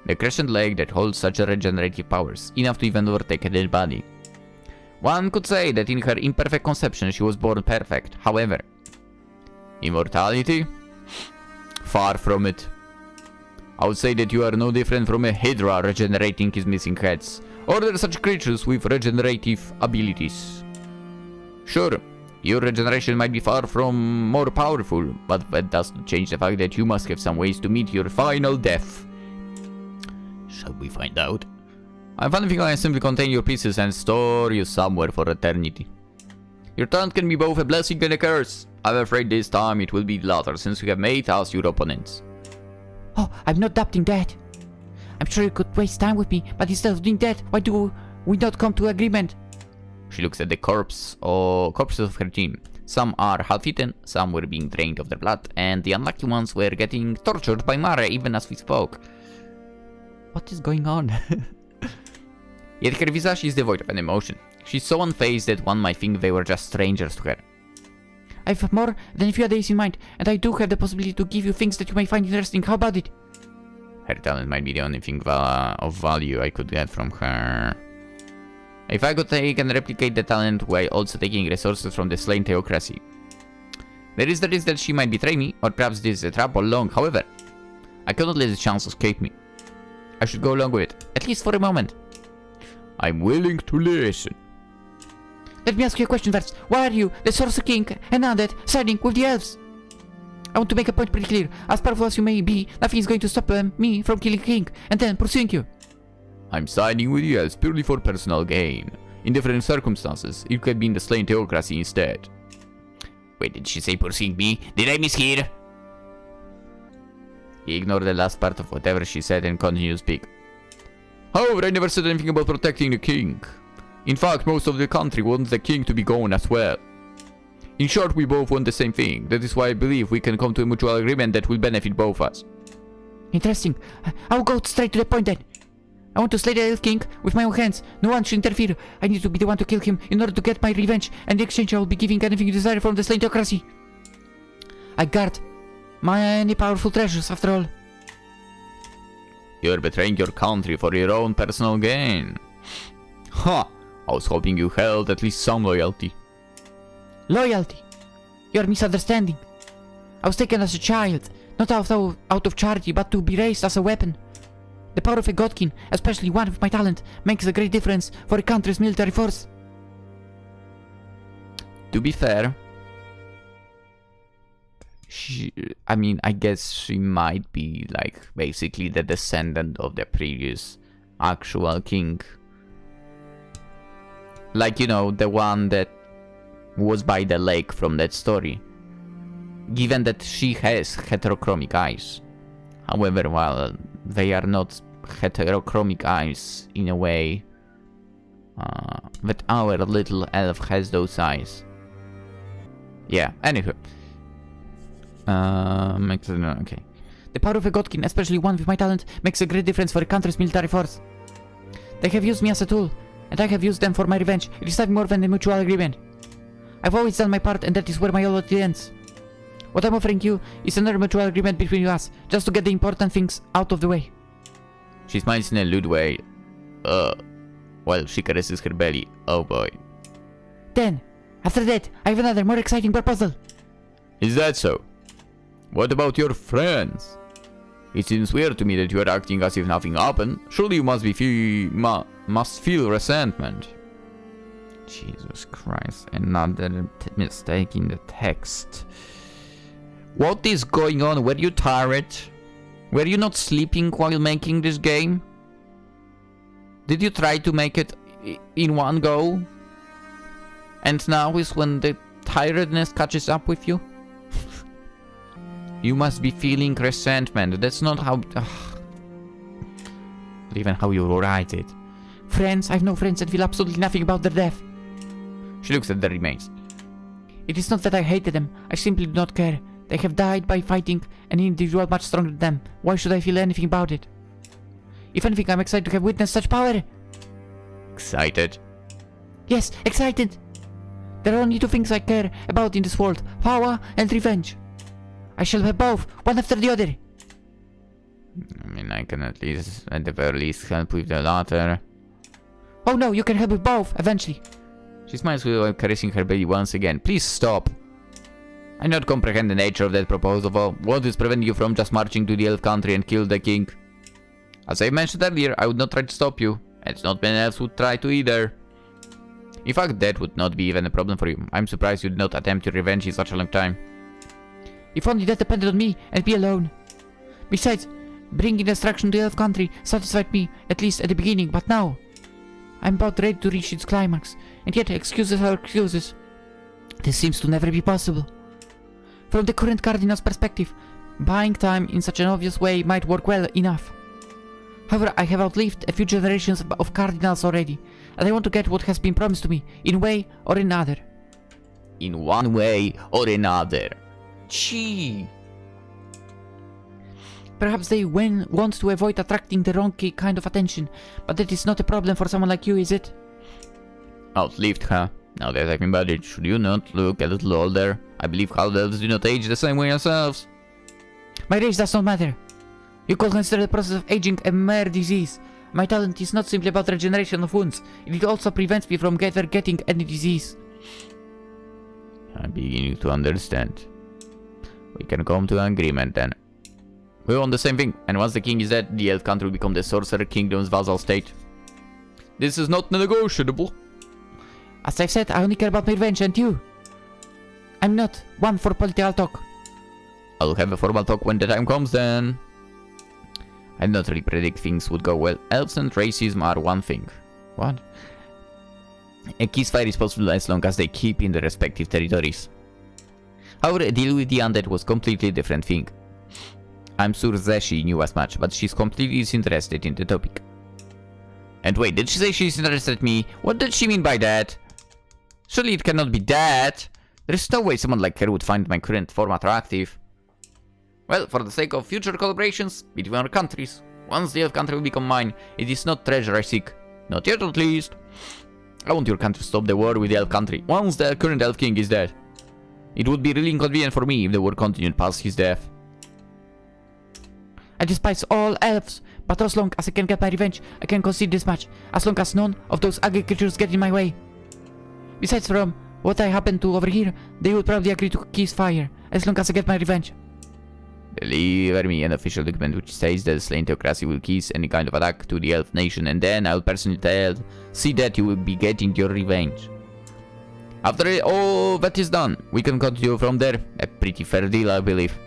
The crescent lake that holds such regenerative powers, enough to even overtake a dead body. One could say that in her imperfect conception she was born perfect, however. Immortality? Far from it. I would say that you are no different from a hydra regenerating his missing heads, or there are such creatures with regenerative abilities. Sure, your regeneration might be far from more powerful, but that does not change the fact that you must have some ways to meet your final death. Shall we find out? I'm thinking I can simply contain your pieces and store you somewhere for eternity. Your talent can be both a blessing and a curse. I'm afraid this time it will be the latter, since you have made us your opponents. Oh, I'm not doubting that. I'm sure you could waste time with me, but instead of doing that, why do we not come to agreement? She looks at the corpses of her team. Some are half-eaten, some were being drained of their blood, and the unlucky ones were getting tortured by Mare even as we spoke. What is going on? Yet her visage is devoid of an emotion. She's so unfazed that one might think they were just strangers to her. I've more than a few days in mind, and I do have the possibility to give you things that you may find interesting. How about it? Her talent might be the only thing of value I could get from her. If I could take and replicate the talent while also taking resources from the slain theocracy. There is the risk that she might betray me, or perhaps this is a trap all along. However, I cannot let the chance escape me. I should go along with it, at least for a moment. I'm willing to listen. Let me ask you a question first. Why are you, the Sorcerer King, and Undead, siding with the elves? I want to make a point pretty clear. As powerful as you may be, nothing is going to stop me from killing King and then pursuing you. I'm siding with you elves purely for personal gain. In different circumstances, it could have been the slain theocracy instead. Wait, did she say pursuing me? Did I mishear? He ignored the last part of whatever she said and continued to speak. However, I never said anything about protecting the king. In fact, most of the country wants the king to be gone as well. In short, we both want the same thing. That is why I believe we can come to a mutual agreement that will benefit both of us. Interesting. I'll go straight to the point then. I want to slay the Elf King with my own hands. No one should interfere. I need to be the one to kill him in order to get my revenge, and in exchange I will be giving anything you desire from the slain theocracy. I guard many powerful treasures, after all. You're betraying your country for your own personal gain. Huh. I was hoping you held at least some loyalty. Loyalty? You are misunderstanding. I was taken as a child, not out of charity, but to be raised as a weapon. The power of a godkin, especially one with my talent, makes a great difference for a country's military force. To be fair, I guess she might be like basically the descendant of the previous actual king. Like, you know, the one that was by the lake from that story. Given that she has heterochromic eyes. However, while they are not heterochromic eyes in a way that our little elf has those eyes. Yeah, anywho. Okay. The power of a godkin, especially one with my talent, makes a great difference for a country's military force. They have used me as a tool, and I have used them for my revenge. It is nothing more than a mutual agreement. I've always done my part, and that is where my loyalty ends. What I'm offering you is another mutual agreement between us, just to get the important things out of the way. She smiles in a lewd way. While she caresses her belly. Oh boy. Then, after that, I have another, more exciting proposal. Is that so? What about your friends? It seems weird to me that you are acting as if nothing happened. Surely you must feel resentment. Jesus Christ, another mistake in the text. What is going on? Were you tired? Were you not sleeping while making this game? Did you try to make it in one go? And now is when the tiredness catches up with you? You must be feeling resentment. That's not how... even how you write it. Friends? I have no friends and feel absolutely nothing about their death. She looks at the remains. It is not that I hated them. I simply do not care. They have died by fighting an individual much stronger than them. Why should I feel anything about it? If anything, I'm excited to have witnessed such power. Excited? Yes, excited. There are only two things I care about in this world. Power and revenge. I shall have both, one after the other. I mean, I can at the very least help with the latter. Oh no, you can help with both, eventually. She smiles while caressing her belly once again. Please stop. I do not comprehend the nature of that proposal. What is preventing you from just marching to the elf country and kill the king? As I mentioned earlier, I would not try to stop you. And not many elves would try to either. In fact, that would not be even a problem for you. I'm surprised you did not attempt your revenge in such a long time. If only that depended on me and me alone. Besides, bringing destruction to the elf country satisfied me, at least at the beginning, but now I'm about ready to reach its climax, and yet excuses are excuses. This seems to never be possible. From the current Cardinal's perspective, buying time in such an obvious way might work well enough. However, I have outlived a few generations of Cardinals already, and I want to get what has been promised to me, in one way or another. In one way or another. Gee. Perhaps they want to avoid attracting the wrong kind of attention, but that is not a problem for someone like you, is it? Outlived, huh? Now that I think about it, should you not look a little older? I believe half-elves do not age the same way ourselves. My age does not matter. You could consider the process of aging a mere disease. My talent is not simply about regeneration of wounds. It also prevents me from ever getting any disease. I'm beginning to understand. We can come to an agreement then. We want the same thing, and once the king is dead, the elf country will become the sorcerer kingdom's vassal state. This is not negotiable. As I've said, I only care about my revenge and you. I'm not one for political talk. I'll have a formal talk when the time comes then. I did not really predict things would go well. Elves and racism are one thing. What? A ceasefire is possible as long as they keep in their respective territories. However, a deal with the undead was completely different thing. I'm sure Zeshi knew as much, but she's completely disinterested in the topic. And wait, did she say she's interested in me? What did she mean by that? Surely it cannot be that. There's no way someone like her would find my current form attractive. Well, for the sake of future collaborations between our countries, once the elf country will become mine, it is not treasure I seek. Not yet at least. I want your country to stop the war with the elf country, once the current elf king is dead. It would be really inconvenient for me if the war continued past his death. I despise all elves, but as long as I can get my revenge, I can concede this much, as long as none of those ugly creatures get in my way. Besides, from what I happen to overhear, they will probably agree to cease fire, as long as I get my revenge. Deliver me an official document which says that the slain theocracy will cease any kind of attack to the elf nation, and then I'll personally see that you will be getting your revenge. After all that is done, we can continue from there. A pretty fair deal, I believe.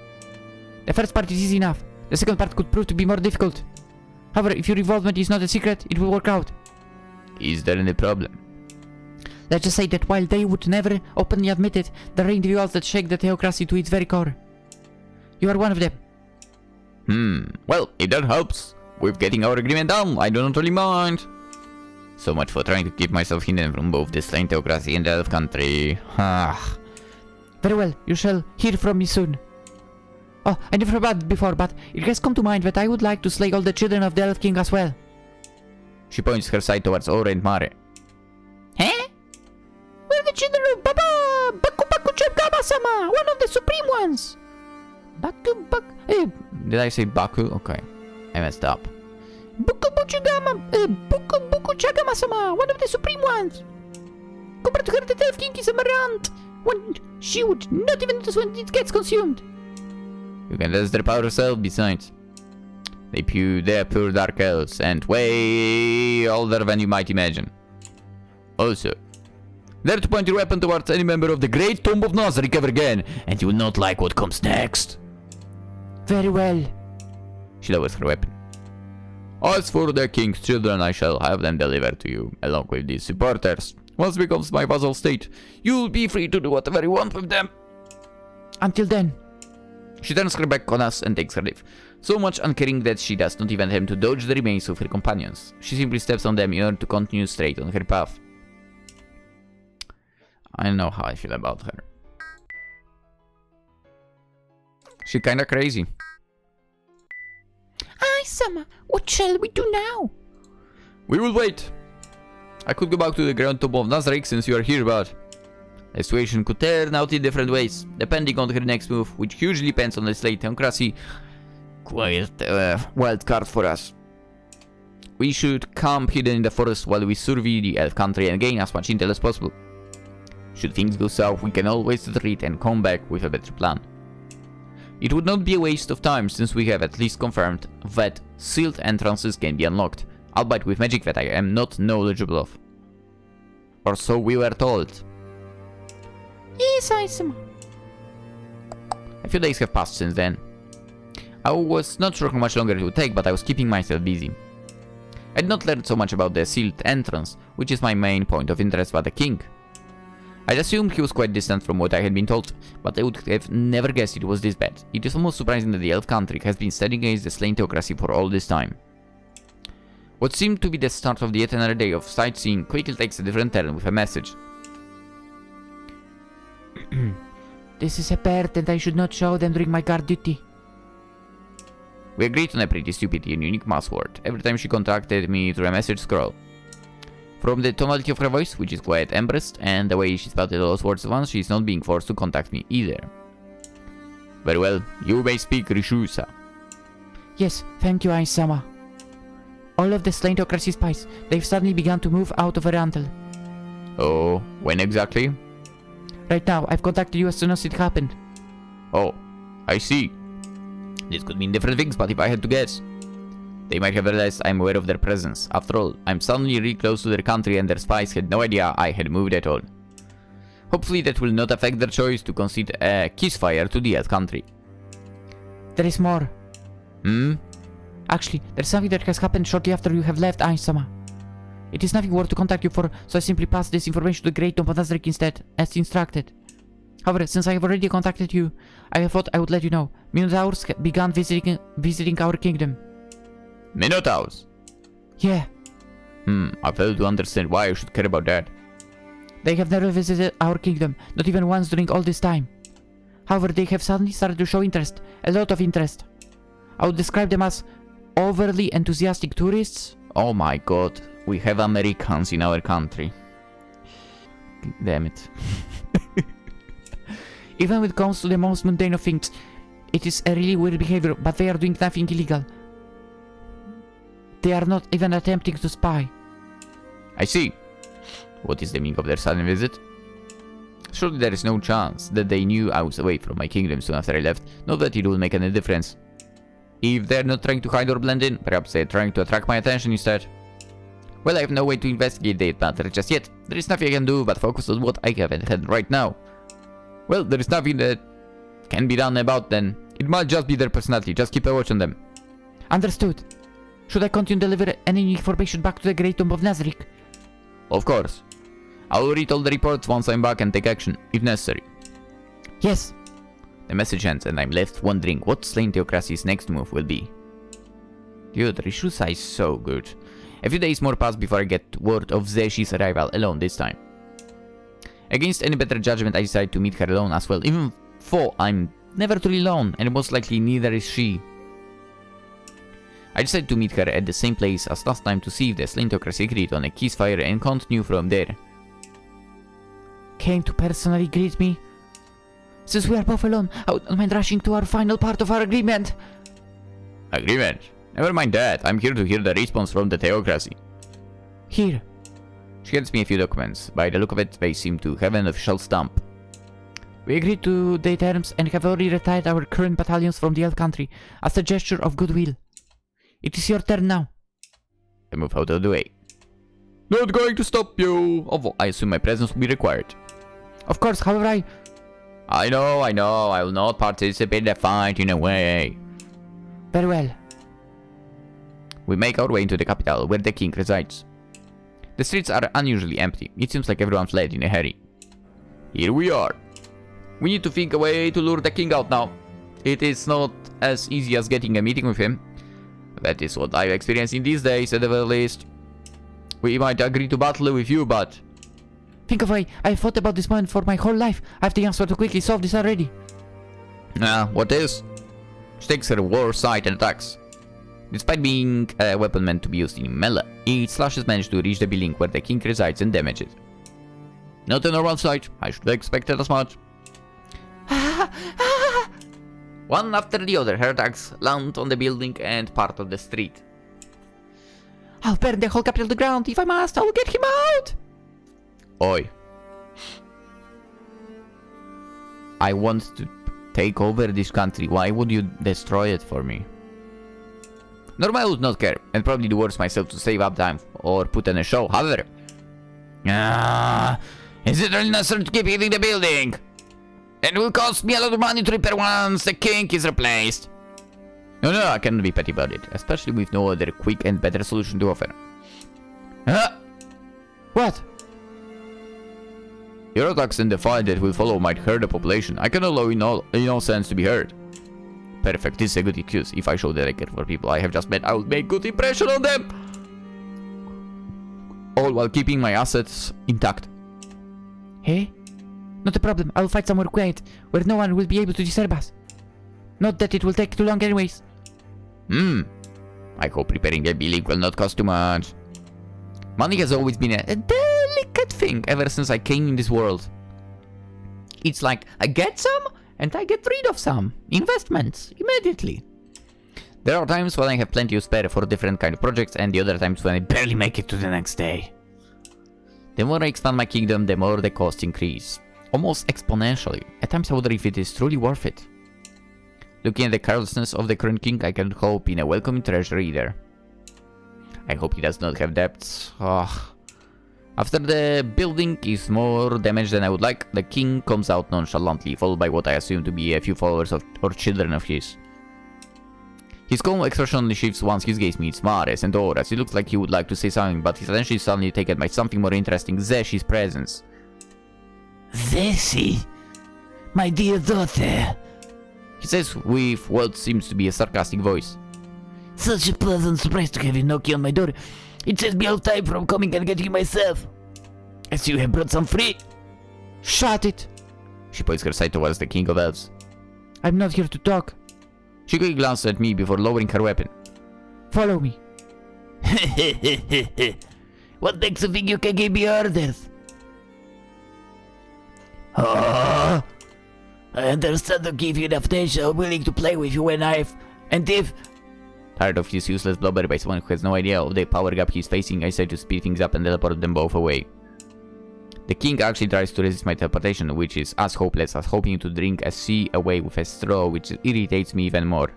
The first part is easy enough. The second part could prove to be more difficult. However, if your involvement is not a secret, it will work out. Is there any problem? Let's just say that while they would never openly admit it, there are individuals that shake the theocracy to its very core. You are one of them. Well, if that helps, with getting our agreement done. I do not really mind. So much for trying to keep myself hidden from both the slain theocracy and the elf country. Ah. Very well, you shall hear from me soon. Oh, I never forgot before, but it has come to mind that I would like to slay all the children of the Elf King as well. She points her sight towards Ora and Mare. Huh? We're the children of Baba! Baku Baku Chebgama-sama! One of the supreme ones! Baku Baku... Did I say Baku? Okay. I messed up. Buku Buku Chagama-sama! One of the supreme ones! Compared to her, the Elf King is a marant! When she would not even notice when it gets consumed! You can test their power yourself, besides. They're pure dark elves, and way older than you might imagine. Also, dare to point your weapon towards any member of the Great Tomb of Nazarick ever again, and you will not like what comes next. Very well. She lowers her weapon. As for the king's children, I shall have them delivered to you, along with these supporters. Once it becomes my vassal state, you'll be free to do whatever you want with them. Until then. She turns her back on us and takes her leave, so much uncaring that she does not even attempt to dodge the remains of her companions. She simply steps on them in order to continue straight on her path. I know how I feel about her. She's kinda crazy. Ai-sama, what shall we do now? We will wait. I could go back to the Grand Tomb of Nazarick since you are here, but the situation could turn out in different ways, depending on her next move, which hugely depends on the slain theocracy. Quite a wild card for us. We should camp hidden in the forest while we survey the elf country and gain as much intel as possible. Should things go south, we can always retreat and come back with a better plan. It would not be a waste of time since we have at least confirmed that sealed entrances can be unlocked, albeit with magic that I am not knowledgeable of. Or so we were told. Yes, Ai-sama. A few days have passed since then. I was not sure how much longer it would take, but I was keeping myself busy. I did not learn so much about the sealed entrance, which is my main point of interest by the king. I'd assumed he was quite distant from what I had been told, but I would have never guessed it was this bad. It is almost surprising that the elf country has been standing against the slain theocracy for all this time. What seemed to be the start of yet another day of sightseeing quickly takes a different turn with a message. This is a bird and I should not show them during my guard duty. We agreed on a pretty stupid and unique password every time she contacted me through a message scroll. From the tonality of her voice, which is quite embarrassed, and the way she spelled those words at once, she is not being forced to contact me either. Very well, you may speak, Rishusa. Yes, thank you, Ai-sama. All of the slain theocracy spies, they've suddenly begun to move out of Arantel. Oh, when exactly? Right now, I've contacted you as soon as it happened. Oh, I see. This could mean different things, but if I had to guess, they might have realized I'm aware of their presence. After all, I'm suddenly really close to their country and their spies had no idea I had moved at all. Hopefully that will not affect their choice to concede a ceasefire to the elf country. There is more. Actually, there's something that has happened shortly after you have left, Ai-sama. It is nothing worth to contact you for, so I simply passed this information to the Great Tomb of Nazarick instead, as instructed. However, since I have already contacted you, I thought I would let you know. Minotaurs began visiting our kingdom. Minotaurs? Yeah. I fail to understand why I should care about that. They have never visited our kingdom, not even once during all this time. However, they have suddenly started to show interest, a lot of interest. I would describe them as overly enthusiastic tourists. Oh my god, we have Americans in our country. Damn it. Even when it comes to the most mundane of things, it is a really weird behavior, but they are doing nothing illegal. They are not even attempting to spy. I see. What is the meaning of their sudden visit? Surely there is no chance that they knew I was away from my kingdom soon after I left, not that it will make any difference. If they're not trying to hide or blend in, perhaps they're trying to attract my attention instead. Well, I have no way to investigate that matter just yet. There is nothing I can do but focus on what I have at hand right now. Well, there is nothing that can be done about them. It might just be their personality, just keep a watch on them. Understood. Should I continue to deliver any information back to the Great Tomb of Nazarick? Of course. I will read all the reports once I'm back and take action, if necessary. Yes. The message ends and I'm left wondering what slain theocracy's next move will be. Dude, Rishusa is so good. A few days more pass before I get word of Zeshi's arrival alone this time. Against any better judgment, I decide to meet her alone as well, even though I'm never truly alone, and most likely neither is she. I decide to meet her at the same place as last time to see if the Slintocracy agreed on a ceasefire and continue from there. Came to personally greet me? Since we are both alone, I wouldn't mind rushing to our final part of our agreement. Agreement? Never mind that, I'm here to hear the response from the Theocracy. Here. She hands me a few documents. By the look of it, they seem to have an official stamp. We agreed to the terms and have already retired our current battalions from the Elf Country as a gesture of goodwill. It is your turn now. I move out of the way. Not going to stop you, although I assume my presence will be required. Of course, however I know, I will not participate in the fight in a way. Very well. We make our way into the capital, where the king resides. The streets are unusually empty. It seems like everyone fled in a hurry. Here we are. We need to think a way to lure the king out now. It is not as easy as getting a meeting with him. That is what I've experienced in these days, at the very least. We might agree to battle with you, but... Think of why I thought about this moment for my whole life. I have the answer to quickly solve this already. What is? She takes her war sight and attacks. Despite being a weapon meant to be used in melee, its slashes manage to reach the building where the king resides and damage it. Not a normal sight. I should have expected as much. One after the other, her attacks land on the building and part of the street. I'll burn the whole capital to the ground. If I must, I'll get him out. Oi. I want to take over this country. Why would you destroy it for me? Normally I would not care, and probably do worse myself to save up time or put on a show. However, is it really necessary to keep hitting the building? It will cost me a lot of money to repair once the king is replaced. No, I cannot be petty about it, especially with no other quick and better solution to offer. What? Your attacks and the fight that will follow might hurt the population. I cannot allow innocents to be hurt. Perfect, this is a good excuse. If I show that I care for people I have just met, I will make good impression on them. All while keeping my assets intact. Hey? Not a problem. I'll fight somewhere quiet, where no one will be able to disturb us. Not that it will take too long anyways. I hope repairing a building will not cost too much. Money has always been a delicate thing ever since I came in this world. It's like, I get some, and I get rid of some. Investments, immediately. There are times when I have plenty to spare for different kind of projects, and the other times when I barely make it to the next day. The more I expand my kingdom, the more the costs increase. Almost exponentially. At times I wonder if it is truly worth it. Looking at the carelessness of the current king, I can hope in a welcoming treasure either. I hope he does not have debts. After the building is more damaged than I would like, the king comes out nonchalantly, followed by what I assume to be a few followers or children of his. His calm expression only shifts once his gaze meets Mares and Auras. He looks like he would like to say something, but his attention is suddenly taken by something more interesting, Zeshi's presence. Zeshi, my dear daughter, he says with what seems to be a sarcastic voice. Such a pleasant surprise to have you knocking on my door. It saves me all time from coming and getting you myself. As you have brought some free. Shut it! She points her side towards the king of elves. I'm not here to talk. She quickly glances at me before lowering her weapon. Follow me. What makes you think you can give me orders? Oh, I understand to give you enough nation. I'm willing to play with you when and if... Tired of his useless blubber by someone who has no idea of the power gap he's facing, I decide to speed things up and teleport them both away. The king actually tries to resist my teleportation, which is as hopeless as hoping to drink a sea away with a straw, which irritates me even more.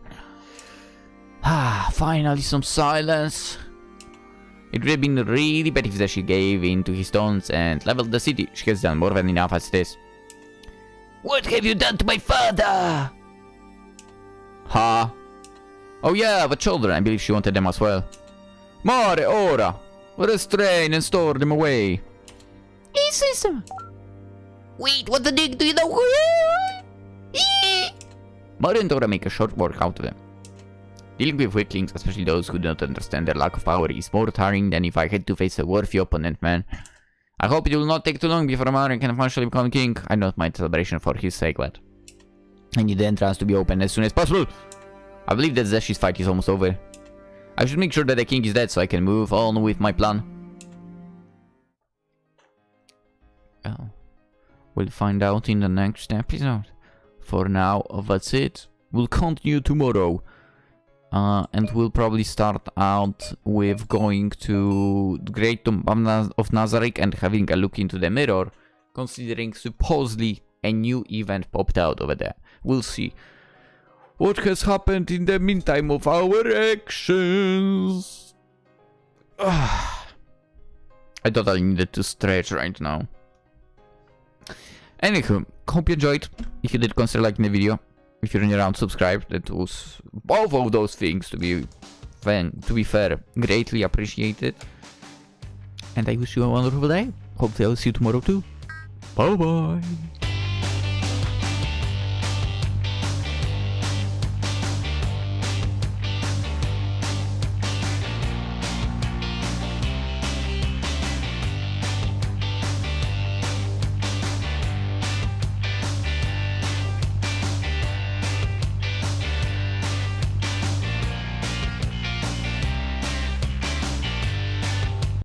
Finally some silence. It would have been really bad if she gave in to his taunts and leveled the city. She has done more than enough as it is. What have you done to my father? Oh yeah, the children, I believe she wanted them as well. Mare, ora! Restrain and store them away. System. Wait, what the dick do you know? Mare and Ora make a short work out of them. Dealing with weaklings, especially those who do not understand their lack of power, is more tiring than if I had to face a worthy opponent, man. I hope it will not take too long before Mario can officially become king. I don't mind celebration for his sake, but I need the entrance to be open as soon as possible. I believe that Zesh's fight is almost over. I should make sure that the king is dead so I can move on with my plan. Well, we'll find out in the next episode. For now, that's it. We'll continue tomorrow. And we'll probably start out with going to the Great Tomb of Nazareth and having a look into the mirror, considering supposedly a new event popped out over there. We'll see what has happened in the meantime of our actions. I thought I needed to stretch right now. Anywho, hope you enjoyed. If you did, consider liking the video. If you're new around, subscribe. That was both of those things, to be fair, greatly appreciated. And I wish you a wonderful day. Hopefully I'll see you tomorrow too. Bye bye.